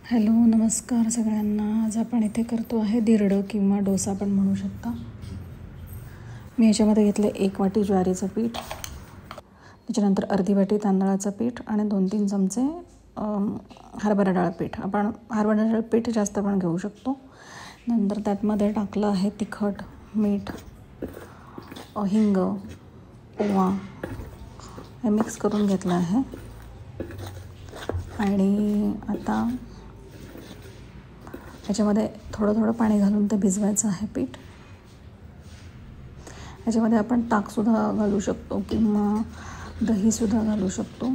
Hello नमस्कार सगळ्यांना. आज आपण इथे करतो आहे धिरडं किंवा डोसा पण म्हणू शकता. मी याच्यामध्ये घेतलं 1 वाटी ज्वारीचं पीठ, त्याच्यानंतर अर्धी वाटी तांदळाचं पीठ आणि 2-3 चमचे हरभरा डाळ पीठ. आपण हरभरा डाळ पीठ जास्त पण घेऊ शकतो. नंतर त्यातमध्ये टाकलं आहे तिखट, मीठ, हिंग, ओवा हे मिक्स करून घेतलं आहे. आणि आता याच्यामध्ये थोडं थोडं पाणी घालून ते भिजवायचं आहे पीठ. याच्यामध्ये आपण ताकसुद्धा घालू शकतो किंवा दहीसुद्धा घालू शकतो.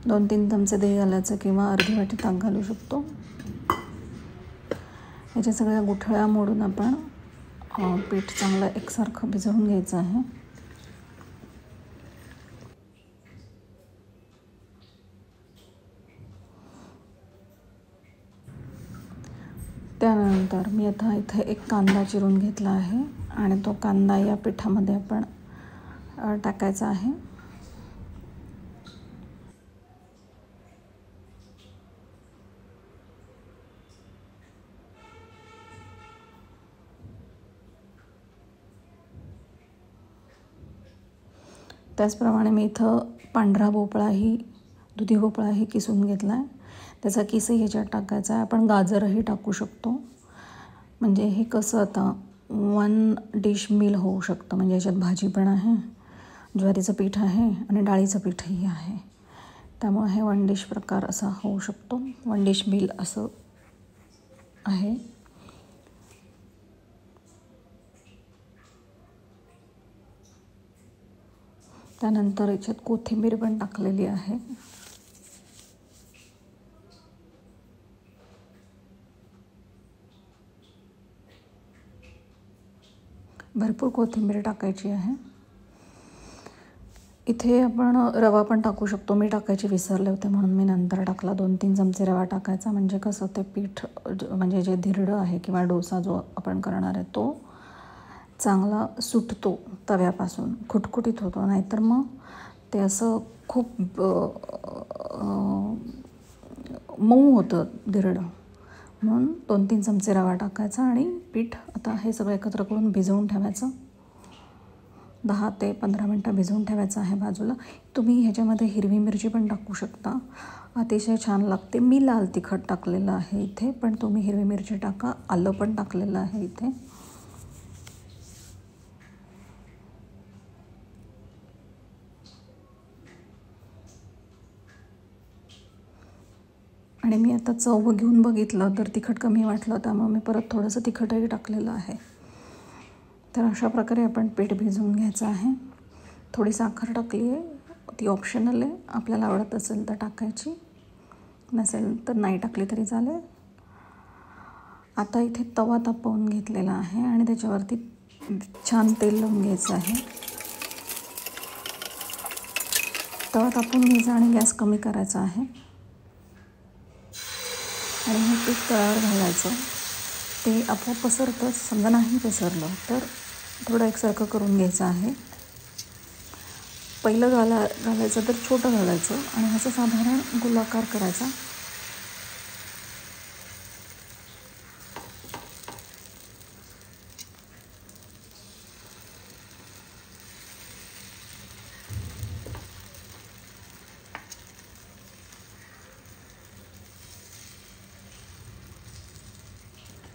2-3 चमचे दही घालायचं किंवा अर्धी वाटी ताक घालू शकतो. याच्या सगळ्या गुठळ्या मोडून आपण पीठ चांगलं एकसारखं भिजवून घ्यायचं आहे. त्यानंतर मी आता इथे एक कांदा चिरून घेतला आहे आणि तो कांदा या पिठामध्ये आपण टाकायचा आहे. त्याचप्रमाणे मी इथं पांढरा भोपळाही, दुधी भोपळाही किसून घेतला आहे. त्याचा किसही ह्याच्यात टाकायचा आहे. आपण गाजरही टाकू शकतो. म्हणजे हे कसं आता 1 डिश मील होऊ शकतं. म्हणजे याच्यात भाजी पण आहे, ज्वारीचं पीठ आहे आणि डाळीचं पीठही आहे. त्यामुळे हे 1 डिश प्रकार असा होऊ शकतो. 1 डिश मील असं आहे. त्यानंतर याच्यात कोथिंबीर पण टाकलेली आहे. भरपूर कोथिंबीर टाकायची आहे. इथे आपण रवा पण टाकू शकतो. मी टाकायची विसरले होते म्हणून मी नंतर टाकला. 2-3 चमचे रवा टाकायचा. म्हणजे कसं ते पीठ म्हणजे जे धिरडं आहे किंवा डोसा जो आपण करणार आहे तो चांगला सुटतो तव्यापासून, खुटखुटीत होतो. नाहीतर मग ते असं खूप मऊ होतं धिरडं. म्हणून 2-3 चमचे रवा टाकायचा आणि पीठ आता हे सगळं एकत्र करून भिजवून ठेवायचं. 10 ते 15 मिनटं भिजवून ठेवायचं आहे बाजूला. तुम्ही ह्याच्यामध्ये हिरवी मिरची पण टाकू शकता, अतिशय छान लागते. मी लाल तिखट टाकलेलं आहे इथे, पण तुम्ही हिरवी मिरची टाका. आलं पण टाकलेलं आहे इथे. आणि मी आता चव घेऊन बघितलं तर तिखट कमी वाटलं, त्यामुळे मी परत थोडंसं तिखटही टाकलेलं आहे. तर अशा प्रकारे आपण पीठ भिजवून घ्यायचं आहे. थोडी साखर टाकली आहे, ती ऑप्शनल आहे. आपल्याला आवडत असेल तर टाकायची, नसेल तर नाही टाकली तरी चालेल. आता इथे तवा तापवून घेतलेला आहे आणि त्याच्यावरती छान तेल लावून घ्यायचं आहे. तवा तापवून घ्यायचा आणि गॅस कमी करायचा आहे. आणि हे पीठ तळावर घालायचं. ते आपोआप पसरतं. समजा नाही पसरलं तर थोडं एकसारखं करून घ्यायचं आहे. पहिलं घालायचं तर छोटं घालायचं आणि ह्याचा साधारण गोलाकार करायचा.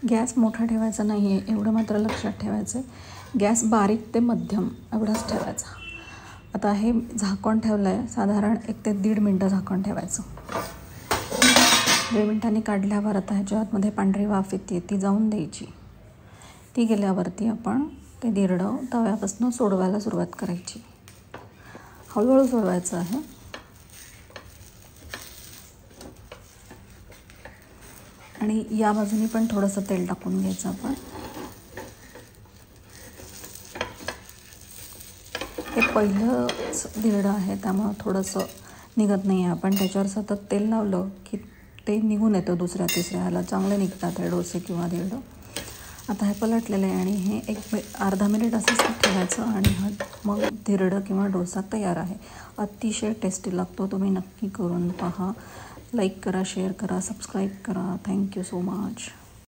गॅस मोठा ठेवायचा नाही आहे, एवढं मात्र लक्षात ठेवायचं आहे. गॅस बारीक ते मध्यम एवढाच ठेवायचा. आता हे झाकण ठेवलं आहे, साधारण 1 ते 1.5 मिनटं झाकण ठेवायचं. 1.5 मिनटांनी काढल्यावर आता ह्याच्या आतमध्ये पांढरी वाफ येते, ती जाऊन द्यायची. ती गेल्यावरती आपण ते धिरडं तव्यापासून सोडवायला सुरुवात करायची. हळूहळू सोडवायचं आहे. आणि या बाजूनी पण थोडंसं तेल टाकून घ्यायचं आपण. हे पहिलंच धिरडं आहे त्यामुळं थोडंसं निघत नाही आहे. आपण त्याच्यावर सतत तेल लावलं की ते निघून येतं. दुसऱ्या तिसऱ्या ह्याला चांगले निघतात हे डोसे किंवा धिरडं. आता हे पलटलेलं आहे आणि हे अर्धा मिनिट असंच ठेवायचं आणि मग धिरडं किंवा डोसा तयार आहे. अतिशय टेस्टी लागतो. तुम्ही नक्की करून पहा. लाईक करा, शेअर करा, सबस्क्राईब करा. Thank you so much.